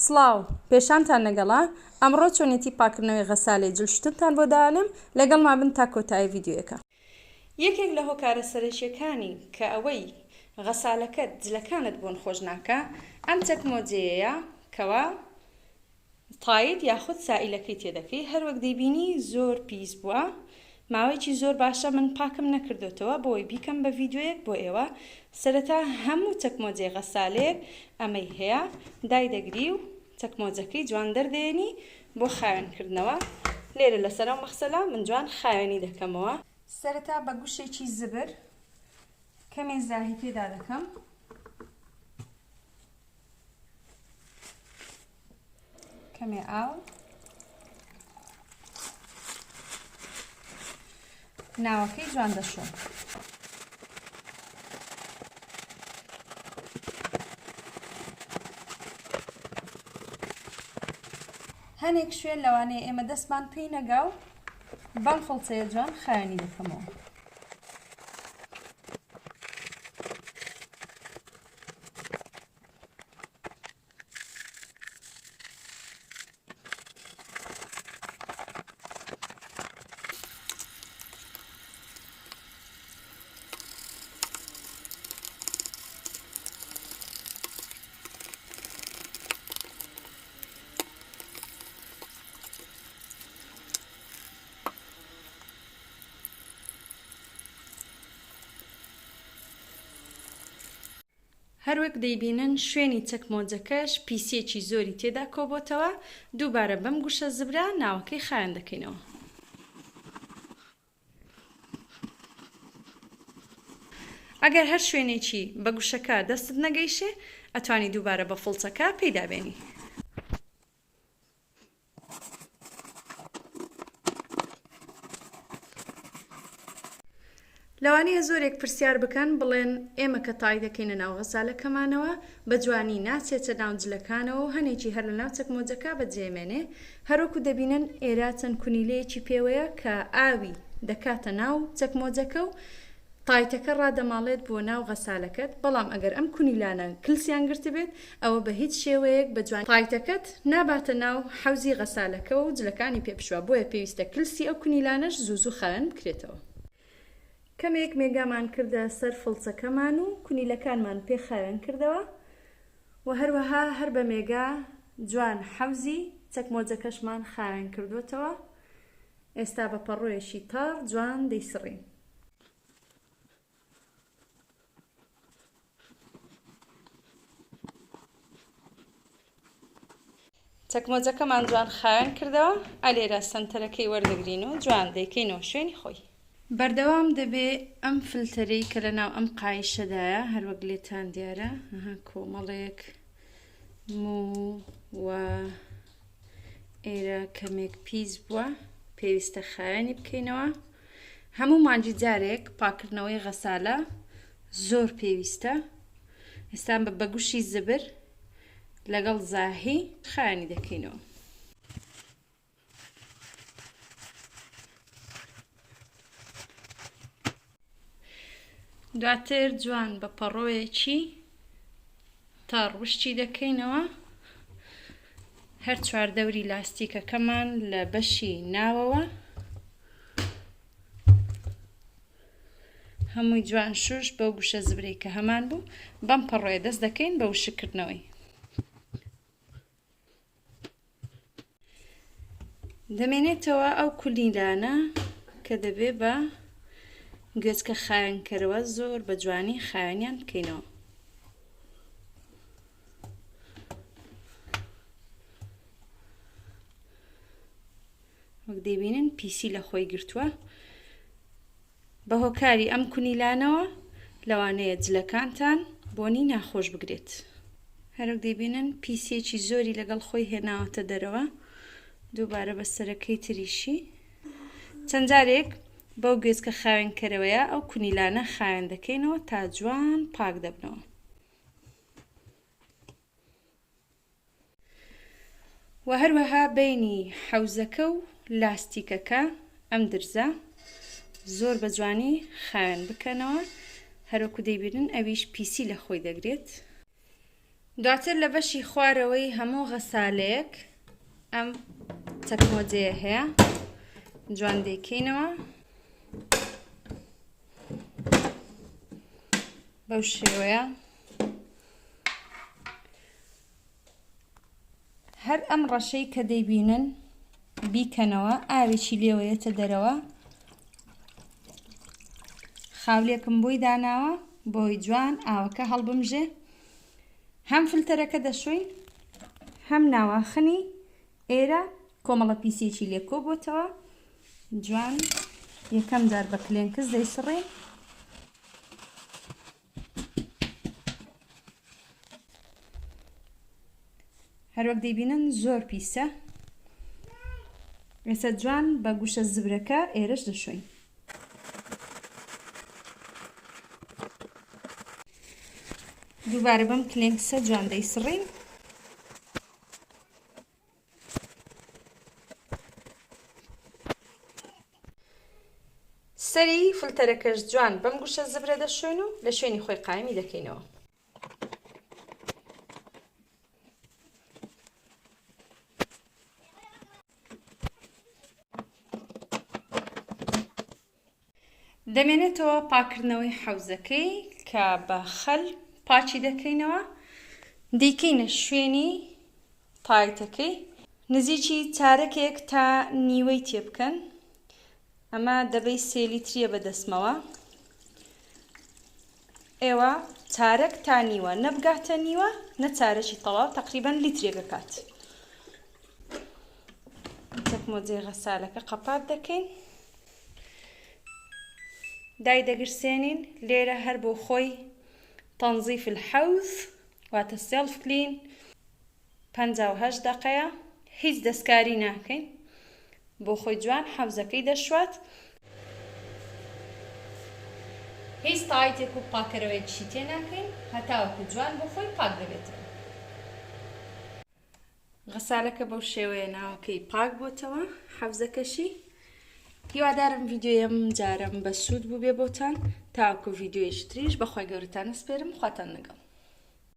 سڵاو پێشانتان لەگەڵا ئەمڕۆ چۆنێتی پاککردنەوەی غەسالەی جلشتتان بۆ داڵم لەگەڵما بن تا کۆتایی ڤیدیۆیەکە. یەکێک لە هۆکارە سەرەکیەکانی کە ئەوەی غەسالەکەت جلەکانت بۆن خۆش ناکە ئەم تەکنۆلۆژیەیە کەوا تایت یاخود سائیلەکەی تێدەکەی هەروەک دەیبینی زۆر پیس بووە ماوەیەکی زۆر باشە من پاکم نەکردوتەوە بۆی بیکەم بە ڤیدیۆیەک بۆ ئێوە. سەرەتا هەموو تەکنۆلۆژیای غەسالەیەک ئەمەی هەیە دایدەگری و تەکنۆلۆژیەکەی جوان دەردێنی بۆ خاوێنکردنەوە. لێرە لەسەر ئەم مەخسەلە من جوان خاوێنی دەکەمەوە. سەرەتا بە گوشێکی زبر کەمێ زاهی پێدا دەکەم، کەمێ ئاو، ناوەکەی جوان دەشۆم. هەنێک شوێن لەوانەیە ئێمە دەستمان پێی نەگا و بەم فڵچەیە جوان خاوێنی دەکەمەوە. هەروەک دەیبینن شوێنی چەکمۆجەکەش پیسێکی زۆری تێدا کۆبۆتەوە. دووبارە بەم گوشە زبرا ناوەکەی خاوێن دەکەینەوە. ئەگەر هەر شوێنێکی بە گوشەکە دەستت نەگەیشێ ئەتوانی دووبارە بە فڵچەکە پێیدا بێنی. لەوانەیە زۆرێک پرسیار بکەن بڵێن ئێمە کە تای دەکەینە ناو غەسالەکەمانەوە بە جوانی ناچێتە ناو جلەکانەوە و هەنێکی هەر لە ناو چەکمۆجەکە بەجێمێنێ. هەروەکو دەبینن ئێرە چەند کونیلەیەکی پێوەیە کە ئاوی دەکاتە ناو چەکمۆجەکە و تایتەکە ڕادەماڵێت بۆ ناو غەسالەکەت. بەڵام ئەگەر ئەم کونیلانە کلسیان گرت بێت ئەوە بە هیچ شێوەیەک بە جوان تایتەکەت ناباتە ناو حەوزی غەسالەکە و جلەکانی پێبشوە. بۆیە پێویستە کلسی ئەو کونیلانەش زوو خاوێن بکرێتەوە. کەمێک مێگامان کردە سەر فڵچەکەمان و کونیلەکانمان پێ خاوێن کردەوە و هەروەها هەر بە مێگا جوان حەوزی چەکمۆجەکەشمان خاوێن کردوتەوە. ئێستا بە پەڕۆیەشی تاڕ جوان دەیسڕین. چەکمۆجەکەمان جوان خاوێن کردەوە. ئەلێرە سنتەرەکەی وەردەگرین و جوان دەیکەینەوە شوێنی خۆی. بەردەوام دەبێ ئەم فلتەرەی کە لە ناو ئەم قایشەدایە هەروەک لێتان دیارە کۆمەڵێک و ئێرە کەمێک پیس بووە پێویستە خاوێنی بکەینەوە. هەموو مانجی جارێک پاککردنەوەی غەسالە زۆر پێویستە. ئێستا بە گوشی زبر لەگەڵ زاهی خاوێنی دەکەینەوە. دواتر جوان بە پەڕۆیەکی تا ڕوشتی دەکەینەوە. هەر چواردەوری لاستیکەکەمان لە بەشی ناوەوە هەمووی جوان شوش بەو گوشە زبرەی کە هەمان بوو بەم پەڕۆیە دەست دەکەین بە وشکردنەوەی. دەمێنێتەوە ئەو کولینلانە کە دەبێ بە گوێچکە خاوێنکەرەوە زۆر بە جوانی خاوێنیان بکەینەوە. وەک دەیبینن پیسی لە خۆی گرتووە. بە هۆکاری ئەم کونیلانەوە لەوانەیە جلەکانتان بۆنی ناخۆش بگرێت. هەروەک دەیبینن پیسێکی زۆری لەگەڵ خۆی هێناوەتە دەرەوە. دووبارە بە سەرەکەی تریشی چەند جارێک بەو گوێچکە خاوێنکەرەوەیە ئەو کونیلانە خاوێن دەکەینەوە تا جوان پاک دەبنەوە. و هەروەها بینی حەوزەکە و لاستیکەکە ئەم درزە زۆر بە جوانی خاوێن بکەنەوە. هەروەکو دەیبینن ئەویش پیسی لە خۆی دەگرێت. دواتر لە بەشی خوارەوەی هەموو غەسالەیەک ئەم چەکمۆجەیە هەیە جوان دەیکەینەوە بەو شێوەیە هەر ئەم ڕەشەی کە دەیبینن بیکەنەوە ئاوێکی لێوەیەتە دەرەوە خاولێکم بۆی داناوە بۆی جوان ئاوەکە هەڵبمژێ هەم فلتەرەکە دەشوین هەم ناواخنی ئێرە کۆمەڵە پیسێکی لێ کۆبووتەوە جوان یەکەم جار بە کلێنکس دەیسڕێ هەروەک دەیبینن زۆر پیسە ئێستا جوان بە گوشە زبرەکە ئێرەش دەشوین دووبارە بەم کلێنکسە جوان دەیسڕین سەری فلتەرەکەش جوان بەم گوشە زبرە دەشوین و لە شوێنی خۆی قایمی دەکەینەوە دەمێنێتەوە پاککردنەوەی حەوزەکەی کە بە خەل پاچی دەکەینەوە دەیکەینە شوێنی تایتەکەی نزیکی چارەکێک تا نیوەی تێ بکەن ئەمە دەبەی 3 لیتریە بەدەستمەوە ئێوە چارەک تا نیوە نەبگاتە نیوە نە چارەکی تەواو تەقریبەن لیترێک بکات چەکمۆجەی غەسالەکە قەپات دەکەین دای دەگرسێنین لێرە هەر بۆ خۆی تەنزیف الحەوز واتە سێلف کلین 58 دقەیە هیچ دەستکاری ناکەین بۆ خۆی جوان حەوزەکەی دەشوات هیچ تایتێک و پاکەرەوەیەکیشی تێ ناکەین هەتاوەکو جوان بۆ خۆی پاک دەبێتەوە غەسالەکە بەو شێوەیە ناوەکەی پاک بۆتەوە حەوزەکەشی هیوادارم ڤیدیۆیەم جارم بە سوود بوو بێ بۆتان تاوەکو ڤیدیۆیەکی تریش بەخوای گەورەتان ئەسپێرم خواتان لەگەڵ